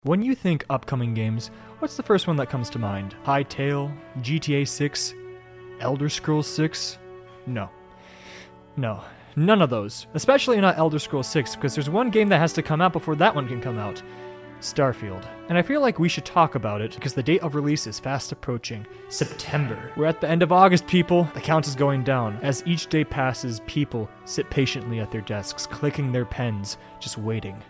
When you think upcoming games, what's the first one that comes to mind? Hytale, GTA 6, Elder Scrolls 6? No, none of those. Especially not Elder Scrolls 6, because there's one game that has to come out before that one can come out. Starfield. And I feel like we should talk about it because the date of release is fast approaching. September. We're at the end of August, people. The count is going down. As each day passes, people sit patiently at their desks, clicking their pens, just waiting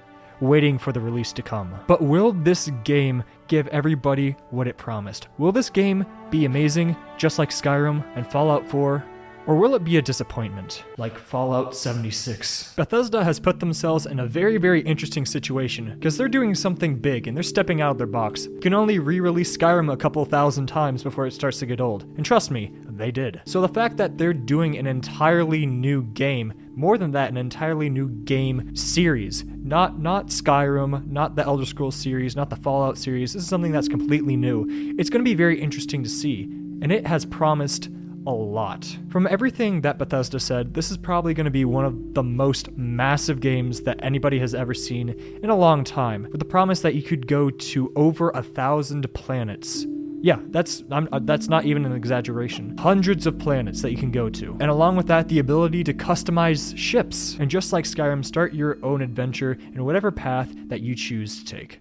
for the release to come. But will this game give everybody what it promised? Will this game be amazing, just like Skyrim and Fallout 4? Or will it be a disappointment, like Fallout 76? Bethesda has put themselves in a very, very interesting situation, because they're doing something big and they're stepping out of their box. You can only re-release Skyrim a couple thousand times before it starts to get old. And trust me, they did. So the fact that they're doing an entirely new game, more than that, an entirely new game series, not Skyrim, not the Elder Scrolls series, not the Fallout series, this is something that's completely new. It's going to be very interesting to see, and it has promised a lot. From everything that Bethesda said, this is probably going to be one of the most massive games that anybody has ever seen in a long time, with the promise that you could go to over 1,000 planets. Yeah, that's not even an exaggeration. Hundreds of planets that you can go to. And along with that, the ability to customize ships. And just like Skyrim, start your own adventure in whatever path that you choose to take.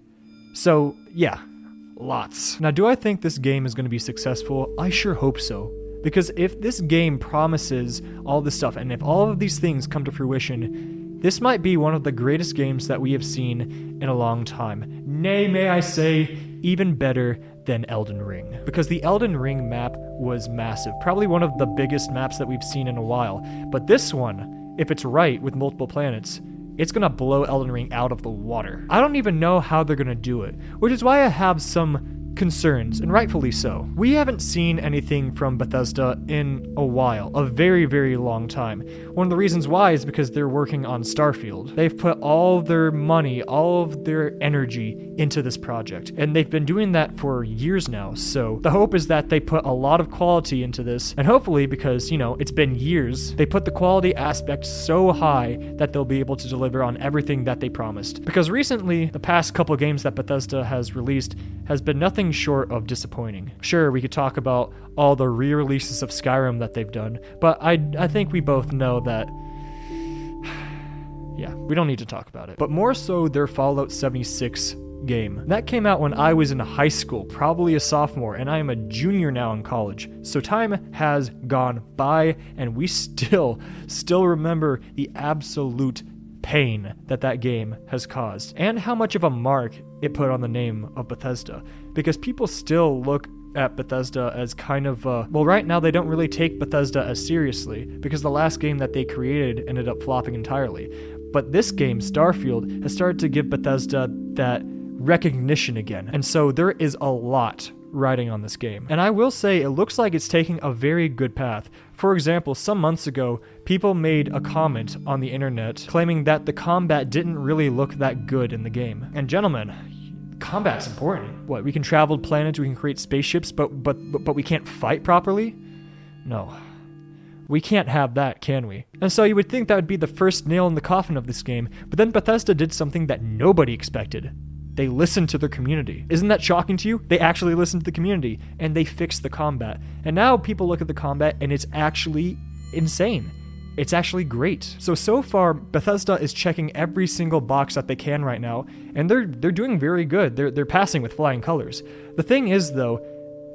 So, yeah, lots. Now, do I think this game is going to be successful? I sure hope so. Because if this game promises all this stuff, and if all of these things come to fruition, this might be one of the greatest games that we have seen in a long time. Nay, may I say, even better than Elden Ring. Because the Elden Ring map was massive, probably one of the biggest maps that we've seen in a while. But this one, if it's right with multiple planets, it's gonna blow Elden Ring out of the water. I don't even know how they're gonna do it, which is why I have some concerns, and rightfully so. We haven't seen anything from Bethesda in a while, a very, very long time. One of the reasons why is because they're working on Starfield. They've put all their money, all of their energy into this project, and they've been doing that for years now, so the hope is that they put a lot of quality into this, and hopefully, because, it's been years, they put the quality aspect so high that they'll be able to deliver on everything that they promised. Because recently, the past couple games that Bethesda has released has been nothing short of disappointing. Sure, we could talk about all the re-releases of Skyrim that they've done, but I think we both know that yeah, we don't need to talk about it. But more so their Fallout 76 game. That came out when I was in high school, probably a sophomore, and I am a junior now in college. So time has gone by, and we still remember the absolute pain that game has caused, and how much of a mark it put on the name of Bethesda, because people still look at Bethesda as kind of well, right now they don't really take Bethesda as seriously, because the last game that they created ended up flopping entirely. But this game, Starfield, has started to give Bethesda that recognition again, and so there is a lot riding on this game. And I will say, it looks like it's taking a very good path. For example, some months ago, people made a comment on the internet claiming that the combat didn't really look that good in the game. And gentlemen, combat's important. What, we can travel planets, we can create spaceships, but we can't fight properly? No. We can't have that, can we? And so you would think that would be the first nail in the coffin of this game, but then Bethesda did something that nobody expected. They listened to their community. Isn't that shocking to you? They actually listened to the community, and they fixed the combat. And now people look at the combat, and it's actually insane. It's actually great. So far, Bethesda is checking every single box that they can right now, and they're doing very good. They're passing with flying colors. The thing is, though,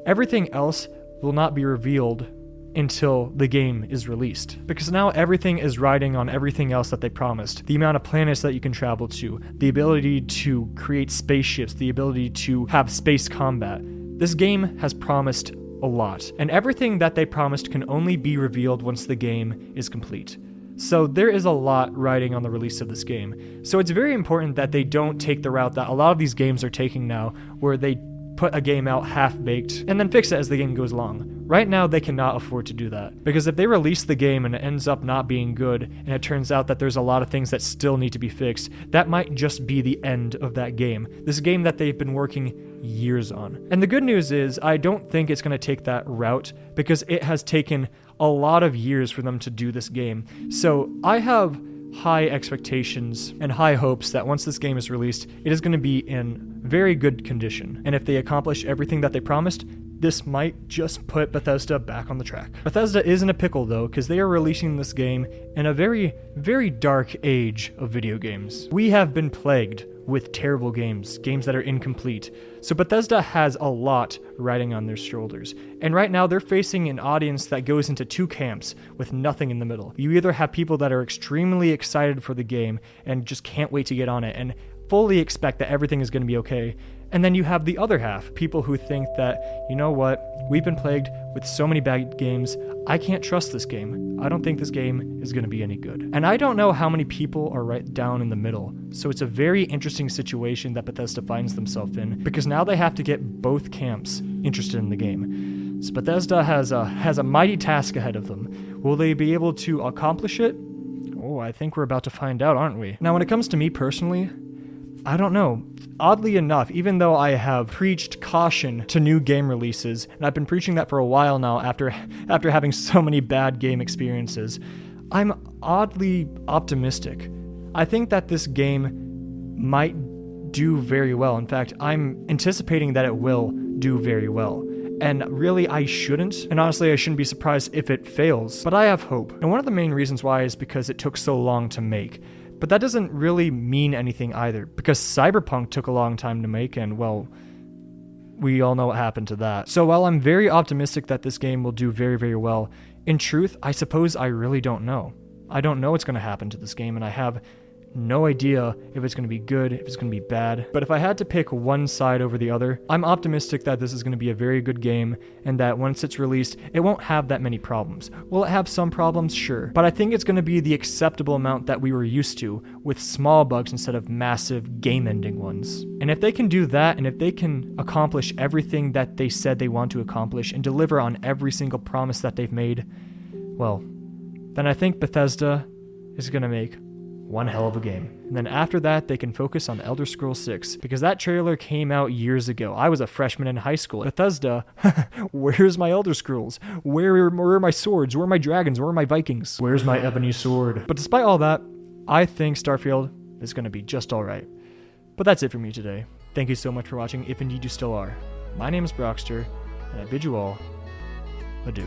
everything else will not be revealed until the game is released. Because now everything is riding on everything else that they promised. The amount of planets that you can travel to, the ability to create spaceships, the ability to have space combat. This game has promised a lot, and everything that they promised can only be revealed once the game is complete. So there is a lot riding on the release of this game. So it's very important that they don't take the route that a lot of these games are taking now, where they put a game out half-baked and then fix it as the game goes along. Right now, they cannot afford to do that, because if they release the game and it ends up not being good, and it turns out that there's a lot of things that still need to be fixed, that might just be the end of that game. This game that they've been working years on. And the good news is, I don't think it's going to take that route, because it has taken a lot of years for them to do this game. So I have high expectations and high hopes that once this game is released, it is going to be in very good condition. And if they accomplish everything that they promised, this might just put Bethesda back on the track. Bethesda is in a pickle though, because they are releasing this game in a very, very dark age of video games. We have been plagued with terrible games that are incomplete. So Bethesda has a lot riding on their shoulders. And right now they're facing an audience that goes into two camps with nothing in the middle. You either have people that are extremely excited for the game and just can't wait to get on it and fully expect that everything is going to be okay. And then you have the other half, people who think that, you know what, we've been plagued with so many bad games, I can't trust this game. I don't think this game is going to be any good. And I don't know how many people are right down in the middle. So it's a very interesting situation that Bethesda finds themselves in, because now they have to get both camps interested in the game. So Bethesda has a mighty task ahead of them. Will they be able to accomplish it? Oh, I think we're about to find out, aren't we? Now, when it comes to me personally, I don't know. Oddly enough, even though I have preached caution to new game releases, and I've been preaching that for a while now after having so many bad game experiences, I'm oddly optimistic. I think that this game might do very well. In fact, I'm anticipating that it will do very well. And really, I shouldn't. And honestly, I shouldn't be surprised if it fails. But I have hope. And one of the main reasons why is because it took so long to make. But that doesn't really mean anything either, because Cyberpunk took a long time to make, and well, we all know what happened to that. So while I'm very optimistic that this game will do very, very well, in truth, I suppose I really don't know. I don't know what's going to happen to this game, and I have no idea if it's going to be good, if it's going to be bad. But if I had to pick one side over the other, I'm optimistic that this is going to be a very good game, and that once it's released, it won't have that many problems. Will it have some problems? Sure. But I think it's going to be the acceptable amount that we were used to, with small bugs instead of massive game-ending ones. And if they can do that, and if they can accomplish everything that they said they want to accomplish, and deliver on every single promise that they've made, well, then I think Bethesda is going to make one hell of a game. And then after that, they can focus on Elder Scrolls 6, because that trailer came out years ago. I was a freshman in high school. Bethesda, where's my Elder Scrolls? Where are my swords? Where are my dragons? Where are my Vikings? Where's my ebony sword? But despite all that, I think Starfield is going to be just alright. But that's it for me today. Thank you so much for watching, if indeed you still are. My name is Brockster, and I bid you all adieu.